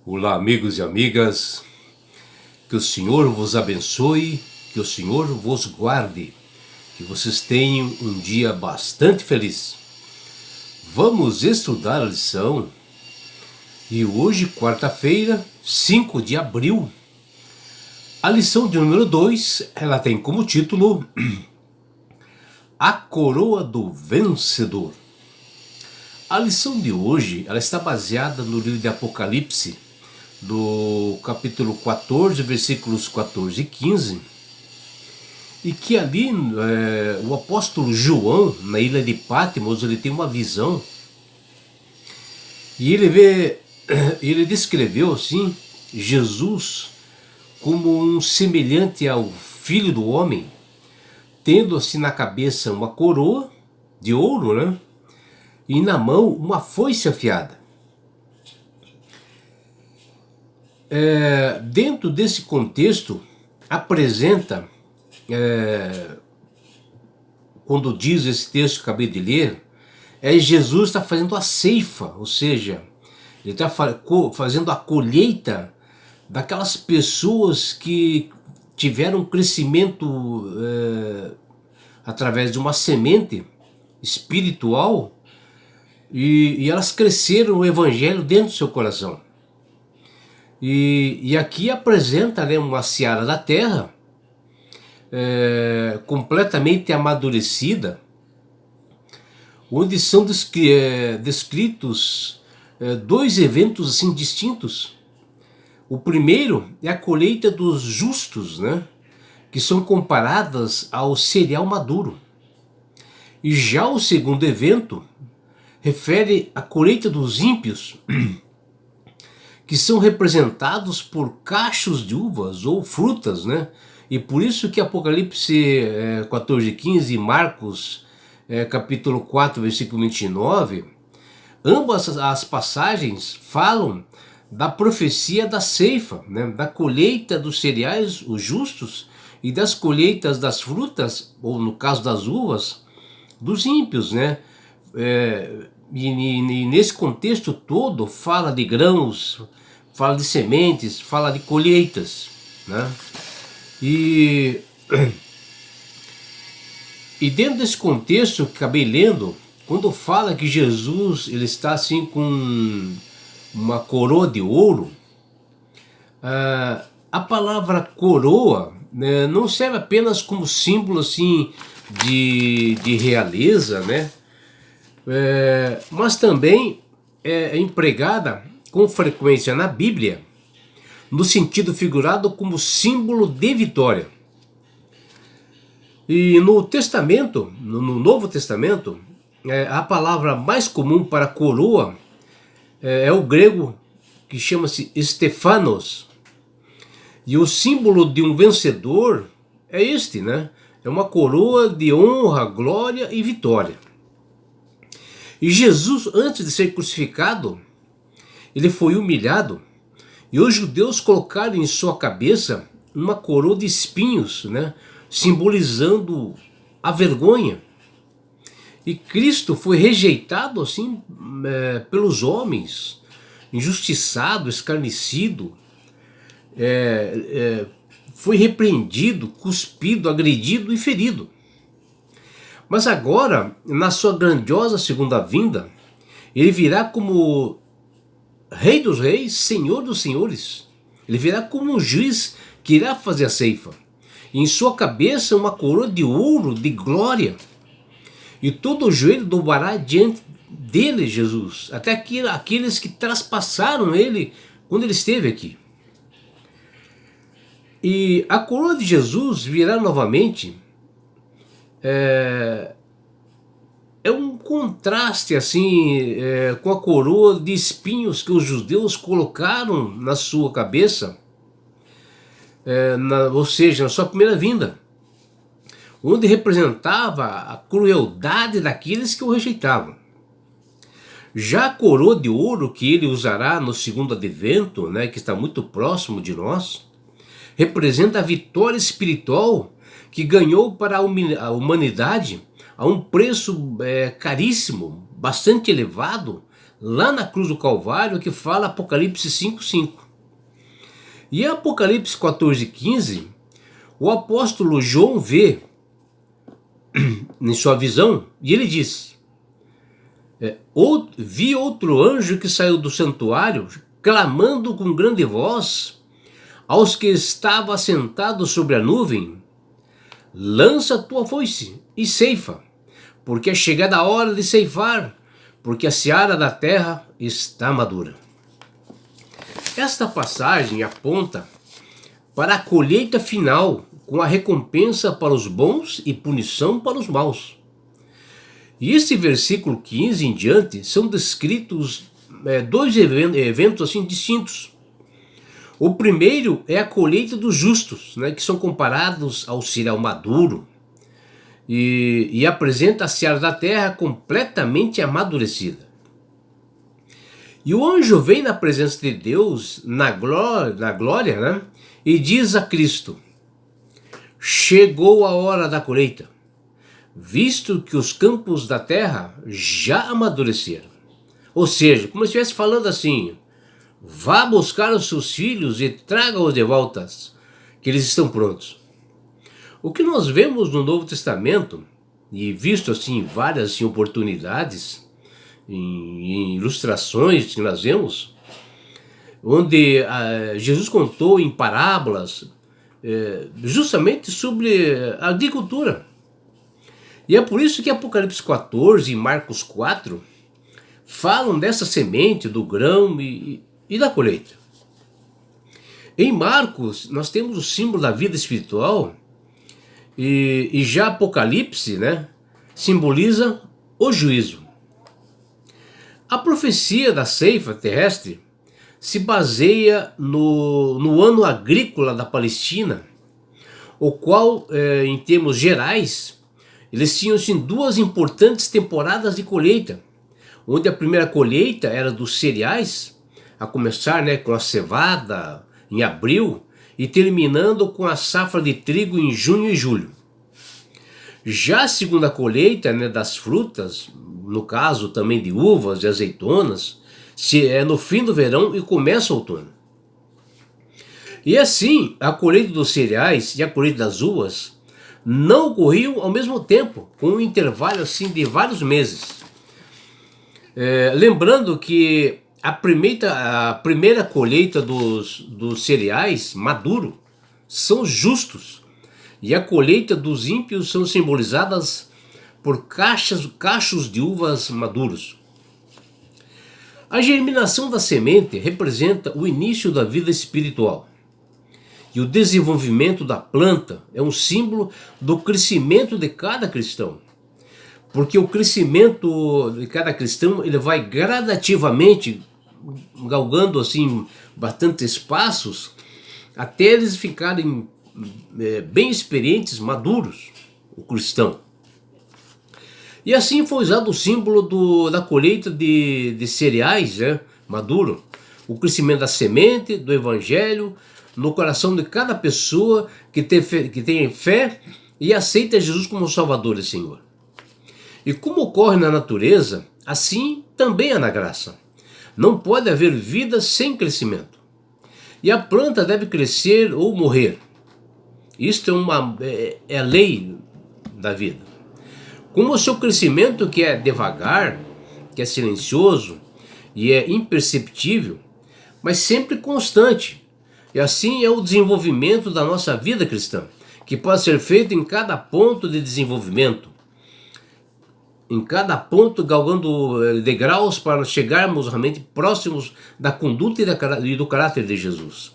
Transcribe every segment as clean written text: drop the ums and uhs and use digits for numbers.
Olá, amigos e amigas, que o Senhor vos abençoe, que o Senhor vos guarde, que vocês tenham um dia bastante feliz. Vamos estudar a lição e hoje, quarta-feira, 5 de abril, a lição de número 2, ela tem como título A Coroa do Vencedor. A lição de hoje, ela está baseada no livro de Apocalipse, do capítulo 14, versículos 14 e 15, e que ali o apóstolo João, na ilha de Patmos, ele tem uma visão, e ele descreveu assim, Jesus como um semelhante ao Filho do Homem, tendo assim na cabeça uma coroa de ouro, né? E na mão uma foice afiada. Dentro desse contexto, apresenta, quando diz esse texto que acabei de ler, Jesus está fazendo a ceifa, ou seja, ele está fazendo a colheita daquelas pessoas que tiveram um crescimento através de uma semente espiritual e elas cresceram o evangelho dentro do seu coração. E aqui apresenta, né, uma seara da terra completamente amadurecida, onde são descritos dois eventos assim distintos. O primeiro é a colheita dos justos, né, que são comparadas ao cereal maduro. E já o segundo evento refere à colheita dos ímpios, que são representados por cachos de uvas ou frutas, né? E por isso que Apocalipse 14:15 e Marcos capítulo 4, versículo 29, ambas as passagens falam da profecia da ceifa, né? Da colheita dos cereais, os justos, e das colheitas das frutas, ou no caso das uvas, dos ímpios, né? E nesse contexto todo fala de grãos, fala de sementes, fala de colheitas, né? E dentro desse contexto que acabei lendo, quando fala que Jesus ele está assim com uma coroa de ouro, a palavra coroa, né, não serve apenas como símbolo assim de realeza, né? Mas também é empregada com frequência na Bíblia, no sentido figurado como símbolo de vitória. E no Testamento, no Novo Testamento, a palavra mais comum para coroa é o grego que chama-se Stephanos. E o símbolo de um vencedor é este, né? É uma coroa de honra, glória e vitória. E Jesus, antes de ser crucificado, ele foi humilhado, e os judeus colocaram em sua cabeça uma coroa de espinhos, né, simbolizando a vergonha. E Cristo foi rejeitado assim pelos homens, injustiçado, escarnecido, foi repreendido, cuspido, agredido e ferido. Mas agora, na sua grandiosa segunda vinda, ele virá como Rei dos Reis, Senhor dos Senhores. Ele virá como um juiz que irá fazer a ceifa. E em sua cabeça uma coroa de ouro, de glória. E todo o joelho dobrará diante dele, Jesus. Até aqueles que traspassaram ele quando ele esteve aqui. E a coroa de Jesus virá novamente. É um contraste assim com a coroa de espinhos que os judeus colocaram na sua cabeça, ou seja, na sua primeira vinda, onde representava a crueldade daqueles que o rejeitavam. Já a coroa de ouro que ele usará no segundo advento, né, que está muito próximo de nós, representa a vitória espiritual que ganhou para a humanidade a um preço caríssimo, bastante elevado, lá na cruz do Calvário, que fala Apocalipse 5:5. E em Apocalipse 14:15, o apóstolo João vê em sua visão, e ele diz: vi outro anjo que saiu do santuário, clamando com grande voz aos que estavam assentados sobre a nuvem: lança tua foice e ceifa, porque é chegada a hora de ceifar, porque a seara da terra está madura. Esta passagem aponta para a colheita final, com a recompensa para os bons e punição para os maus. E esse versículo 15 em diante são descritos dois eventos assim distintos. O primeiro é a colheita dos justos, né, que são comparados ao cereal maduro, e apresenta a seara da terra completamente amadurecida. E o anjo vem na presença de Deus, na glória, né, e diz a Cristo: chegou a hora da colheita, visto que os campos da terra já amadureceram. Ou seja, como se estivesse falando assim: vá buscar os seus filhos e traga-os de volta, que eles estão prontos. O que nós vemos no Novo Testamento, e visto assim várias assim, oportunidades, em ilustrações que nós vemos, onde Jesus contou em parábolas justamente sobre a agricultura. E é por isso que Apocalipse 14 e Marcos 4 falam dessa semente, do grão e da colheita. Em Marcos nós temos o símbolo da vida espiritual, e já Apocalipse, né, simboliza o juízo. A profecia da ceifa terrestre se baseia no ano agrícola da Palestina, o qual, em termos gerais, eles tinham assim, duas importantes temporadas de colheita, onde a primeira colheita era dos cereais, a começar, né, com a cevada em abril e terminando com a safra de trigo em junho e julho. Já a segunda colheita, né, das frutas, no caso também de uvas e azeitonas, é no fim do verão e começa o outono. E assim, a colheita dos cereais e a colheita das uvas não ocorriam ao mesmo tempo, com um intervalo assim de vários meses. Lembrando que a primeira colheita dos cereais maduro são justos, e a colheita dos ímpios são simbolizadas por cachos de uvas maduros. A germinação da semente representa o início da vida espiritual, e o desenvolvimento da planta é um símbolo do crescimento de cada cristão, porque o crescimento de cada cristão ele vai gradativamente galgando assim bastantes passos até eles ficarem bem experientes, maduros, o cristão. E assim foi usado o símbolo da colheita de cereais, né, maduro, o crescimento da semente, do evangelho, no coração de cada pessoa que tem fé e aceita Jesus como Salvador e Senhor. E como ocorre na natureza, assim também é na graça. Não pode haver vida sem crescimento. E a planta deve crescer ou morrer. Isto é a lei da vida. Como o seu crescimento, que é devagar, que é silencioso e é imperceptível, mas sempre constante. E assim é o desenvolvimento da nossa vida cristã, que pode ser feito em cada ponto de desenvolvimento, em cada ponto galgando degraus para chegarmos realmente próximos da conduta e do caráter de Jesus.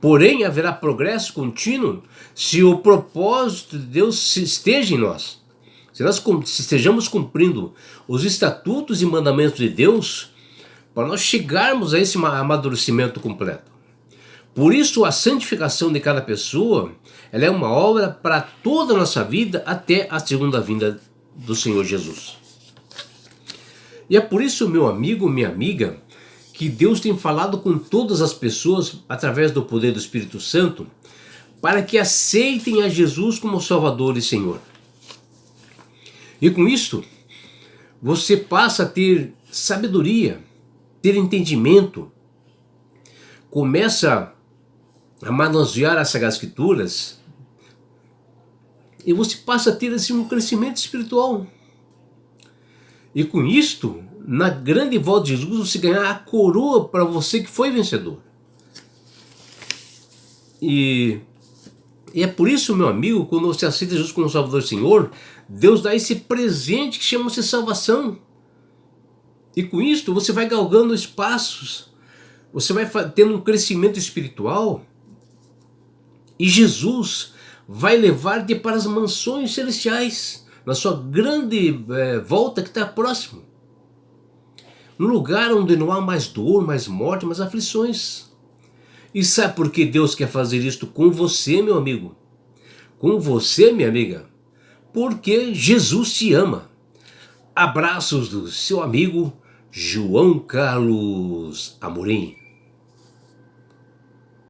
Porém, haverá progresso contínuo se o propósito de Deus esteja em nós. Se nós estejamos cumprindo os estatutos e mandamentos de Deus, para nós chegarmos a esse amadurecimento completo. Por isso, a santificação de cada pessoa, ela é uma obra para toda a nossa vida até a segunda vinda do Senhor Jesus. E é por isso, meu amigo, minha amiga, que Deus tem falado com todas as pessoas através do poder do Espírito Santo, para que aceitem a Jesus como Salvador e Senhor. E com isto, você passa a ter sabedoria ter entendimento, começa a manusear as Sagradas Escrituras, e você passa a ter assim, um crescimento espiritual. E com isto, na grande volta de Jesus, você ganhar a coroa para você que foi vencedor. E é por isso, meu amigo, quando você aceita Jesus como Salvador e Senhor, Deus dá esse presente que chama-se salvação. E com isto você vai galgando espaços, você vai tendo um crescimento espiritual, e Jesus vai levar-te para as mansões celestiais, na sua grande volta que está próximo. No lugar onde não há mais dor, mais morte, mais aflições. E sabe por que Deus quer fazer isto com você, meu amigo? Com você, minha amiga? Porque Jesus te ama. Abraços do seu amigo João Carlos Amorim.